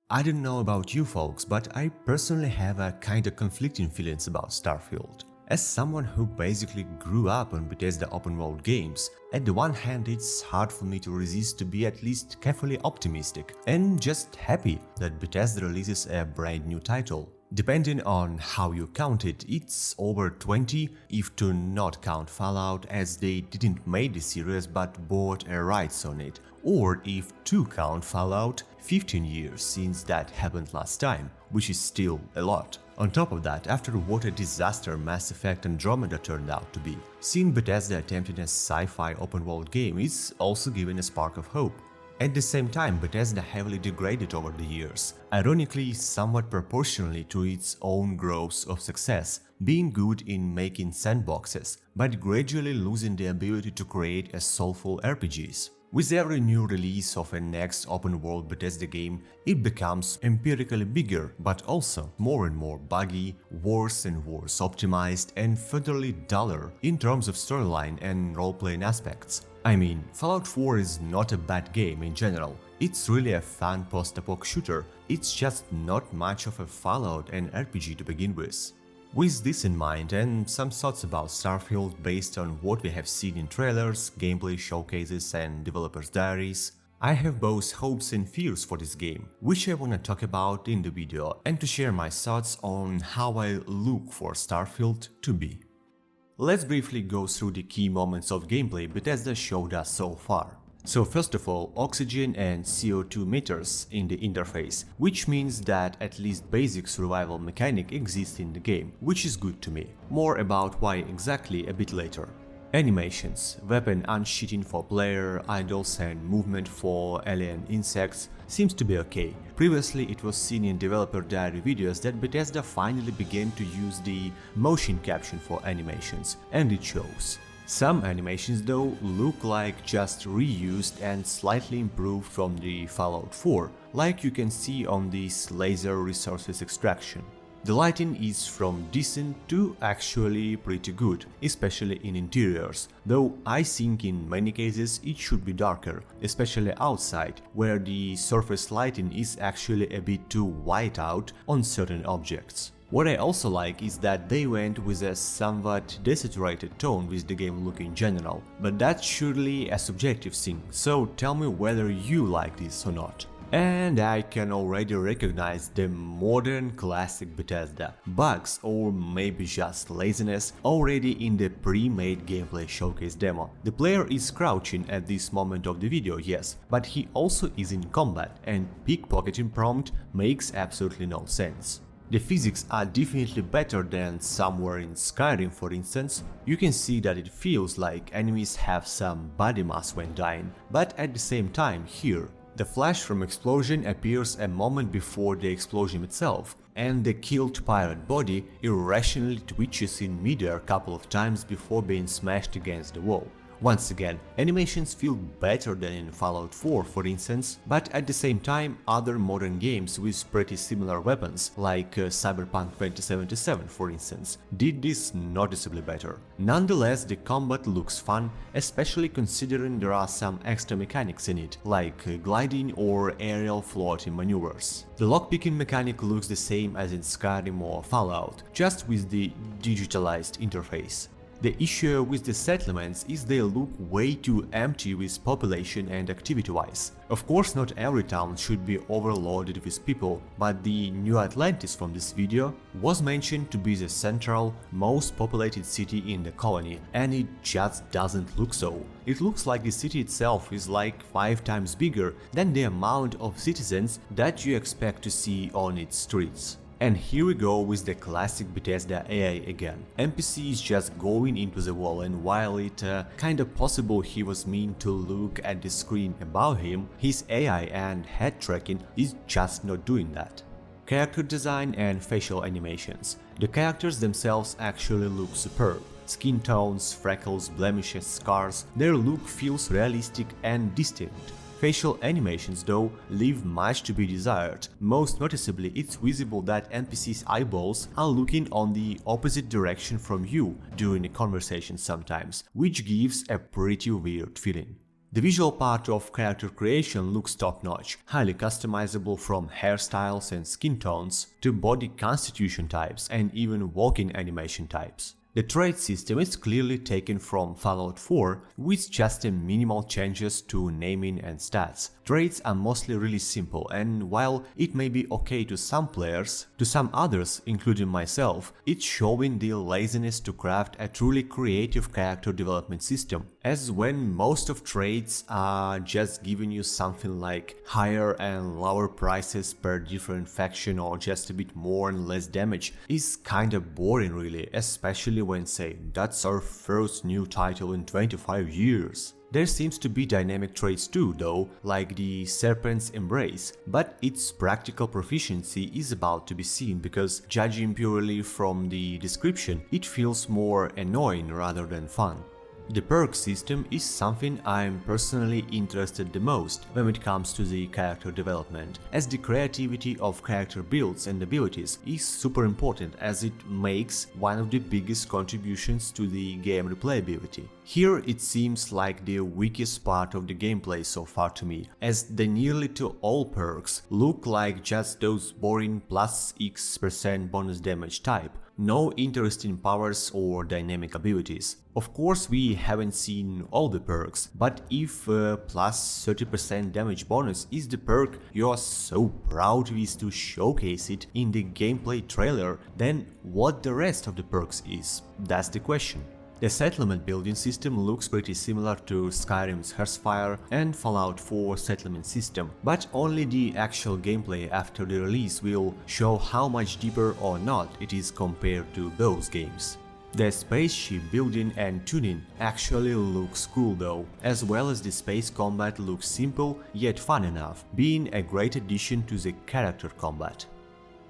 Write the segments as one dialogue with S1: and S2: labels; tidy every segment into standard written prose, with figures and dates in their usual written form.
S1: I don't know about you folks, but I personally have a kinda conflicting feelings about Starfield. As someone who basically grew up on Bethesda open world games, at the one hand it's hard for me to resist to be at least carefully optimistic and just happy that Bethesda releases a brand new title. Depending on how you count it, it's over 20 if to not count Fallout as they didn't make the series but bought a rights on it, or if to count Fallout, 15 years since that happened last time, which is still a lot. On top of that, after what a disaster Mass Effect Andromeda turned out to be, seeing Bethesda attempting a sci-fi open-world game is also giving a spark of hope. At the same time, Bethesda heavily degraded over the years, ironically somewhat proportionally to its own growth of success, being good in making sandboxes, but gradually losing the ability to create a soulful RPGs. With every new release of a next open-world Bethesda game, it becomes empirically bigger, but also more and more buggy, worse and worse optimized, and furtherly duller in terms of storyline and role-playing aspects. I mean, Fallout 4 is not a bad game in general, it's really a fun post-apoc shooter, it's just not much of a Fallout and RPG to begin with. With this in mind and some thoughts about Starfield based on what we have seen in trailers, gameplay showcases and developers' diaries, I have both hopes and fears for this game, which I wanna talk about in the video and to share my thoughts on how I look for Starfield to be. Let's briefly go through the key moments of gameplay Bethesda showed us so far. So first of all, oxygen and CO2 meters in the interface, which means that at least basic survival mechanic exists in the game, which is good to me. More about why exactly a bit later. Animations, weapon unsheathing for player, idols and movement for alien insects seems to be okay. Previously it was seen in developer diary videos that Bethesda finally began to use the motion capture for animations, and it shows. Some animations though look like just reused and slightly improved from the Fallout 4, like you can see on this laser resources extraction. The lighting is from decent to actually pretty good, especially in interiors, though I think in many cases it should be darker, especially outside, where the surface lighting is actually a bit too white out on certain objects. What I also like is that they went with a somewhat desaturated tone with the game look in general, but that's surely a subjective thing, so tell me whether you like this or not. And I can already recognize the modern classic Bethesda bugs or maybe just laziness already in the pre-made gameplay showcase demo. The player is crouching at this moment of the video, yes, but he also is in combat and pickpocketing prompt makes absolutely no sense. The physics are definitely better than somewhere in Skyrim, for instance. You can see that it feels like enemies have some body mass when dying, but at the same time here, the flash from explosion appears a moment before the explosion itself, and the killed pirate body irrationally twitches in midair a couple of times before being smashed against the wall. Once again, animations feel better than in Fallout 4 for instance, but at the same time other modern games with pretty similar weapons, like Cyberpunk 2077 for instance, did this noticeably better. Nonetheless, the combat looks fun, especially considering there are some extra mechanics in it, like gliding or aerial floating maneuvers. The lockpicking mechanic looks the same as in Skyrim or Fallout, just with the digitalized interface. The issue with the settlements is they look way too empty with population and activity-wise. Of course, not every town should be overloaded with people, but the New Atlantis from this video was mentioned to be the central, most populated city in the colony, and it just doesn't look so. It looks like the city itself is like 5 times bigger than the amount of citizens that you expect to see on its streets. And here we go with the classic Bethesda AI again. NPC is just going into the wall, and while it kinda possible he was mean to look at the screen above him, his AI and head tracking is just not doing that. Character design and facial animations. The characters themselves actually look superb. Skin tones, freckles, blemishes, scars, their look feels realistic and distinct. Facial animations though leave much to be desired. Most noticeably, it's visible that NPC's eyeballs are looking on the opposite direction from you during a conversation sometimes, which gives a pretty weird feeling. The visual part of character creation looks top-notch, highly customizable from hairstyles and skin tones to body constitution types and even walking animation types. The trait system is clearly taken from Fallout 4 with just a minimal changes to naming and stats. Traits are mostly really simple, and while it may be okay to some players, to some others, including myself, it's showing the laziness to craft a truly creative character development system, as when most of traits are just giving you something like higher and lower prices per different faction or just a bit more and less damage is kinda boring really, especially when saying that's our first new title in 25 years. There seems to be dynamic traits too though, like the Serpent's Embrace, but its practical proficiency is about to be seen because judging purely from the description, it feels more annoying rather than fun. The perk system is something I'm personally interested the most when it comes to the character development, as the creativity of character builds and abilities is super important as it makes one of the biggest contributions to the game replayability. Here it seems like the weakest part of the gameplay so far to me, as the nearly to all perks look like just those boring plus X% bonus damage type. No interesting powers or dynamic abilities. Of course we haven't seen all the perks, but if plus 30% damage bonus is the perk you're so proud with to showcase it in the gameplay trailer, then what the rest of the perks is? That's the question. The settlement building system looks pretty similar to Skyrim's Hearthfire and Fallout 4 settlement system, but only the actual gameplay after the release will show how much deeper or not it is compared to those games. The spaceship building and tuning actually looks cool though, as well as the space combat looks simple yet fun enough, being a great addition to the character combat.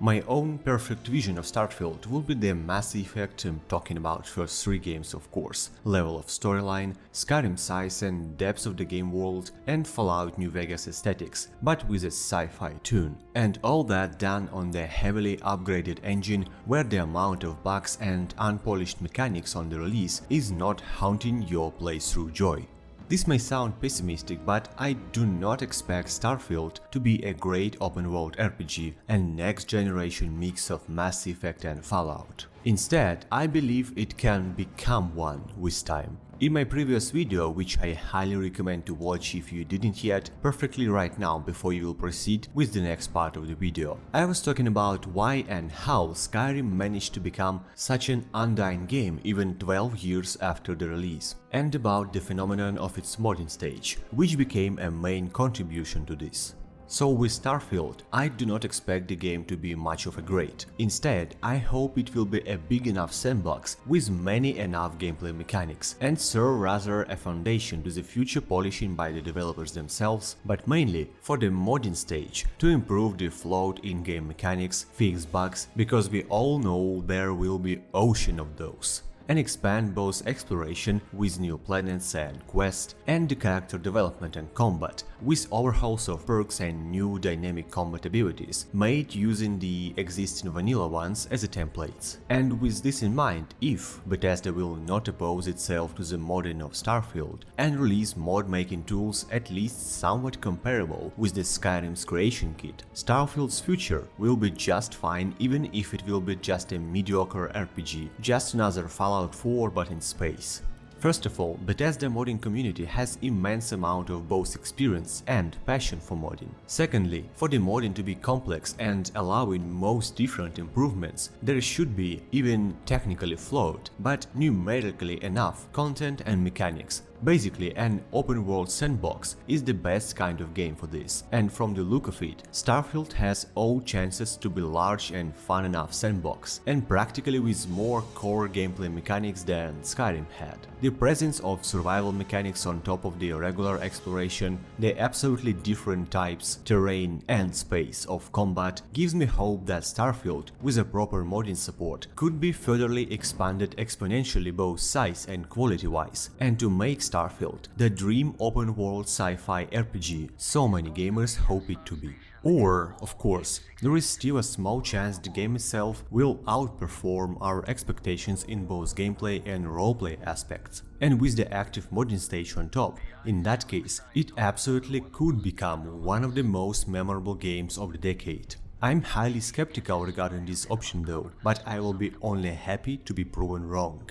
S1: My own perfect vision of Starfield will be the Mass Effect, I'm talking about first 3 games of course, level of storyline, Skyrim size and depth of the game world, and Fallout New Vegas aesthetics, but with a sci-fi tune. And all that done on the heavily upgraded engine where the amount of bugs and unpolished mechanics on the release is not haunting your playthrough joy. This may sound pessimistic, but I do not expect Starfield to be a great open-world RPG and next-generation mix of Mass Effect and Fallout. Instead, I believe it can become one with time. In my previous video, which I highly recommend to watch if you didn't yet, perfectly right now before you will proceed with the next part of the video, I was talking about why and how Skyrim managed to become such an undying game even 12 years after the release, and about the phenomenon of its modding stage, which became a main contribution to this. So with Starfield, I do not expect the game to be much of a great. Instead, I hope it will be a big enough sandbox with many enough gameplay mechanics and serve rather a foundation to the future polishing by the developers themselves, but mainly for the modding stage to improve the flawed in-game mechanics, fix bugs, because we all know there will be ocean of those, and expand both exploration with new planets and quests and the character development and combat with overhauls of perks and new dynamic combat abilities made using the existing vanilla ones as a templates. And with this in mind, if Bethesda will not oppose itself to the modding of Starfield and release mod making tools at least somewhat comparable with the Skyrim's creation kit, Starfield's future will be just fine even if it will be just a mediocre RPG, just another Fallout 4 but in space. First of all, Bethesda modding community has immense amount of both experience and passion for modding. Secondly, for the modding to be complex and allowing most different improvements, there should be, even technically flawed, but numerically enough content and mechanics. Basically, an open-world sandbox is the best kind of game for this, and from the look of it, Starfield has all chances to be large and fun enough sandbox, and practically with more core gameplay mechanics than Skyrim had. The presence of survival mechanics on top of the regular exploration, the absolutely different types, terrain and space of combat gives me hope that Starfield, with a proper modding support, could be furtherly expanded exponentially both size and quality-wise, and to make Starfield the dream open-world sci-fi RPG so many gamers hope it to be. Or, of course, there is still a small chance the game itself will outperform our expectations in both gameplay and roleplay aspects. And with the active modding stage on top, in that case, it absolutely could become one of the most memorable games of the decade. I'm highly skeptical regarding this option though, but I will be only happy to be proven wrong.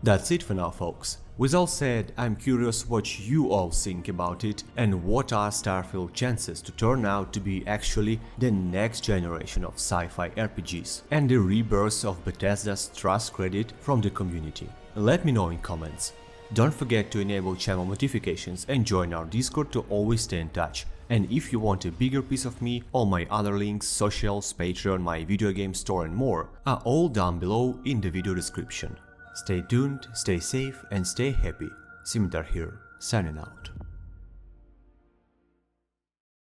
S1: That's it for now, folks. With all said, I'm curious what you all think about it and what are Starfield chances to turn out to be actually the next generation of sci-fi RPGs and the rebirth of Bethesda's trust credit from the community. Let me know in comments. Don't forget to enable channel notifications and join our Discord to always stay in touch. And if you want a bigger piece of me, all my other links, socials, Patreon, my video game store and more are all down below in the video description. Stay tuned, stay safe and stay happy. Sinitar here, signing out.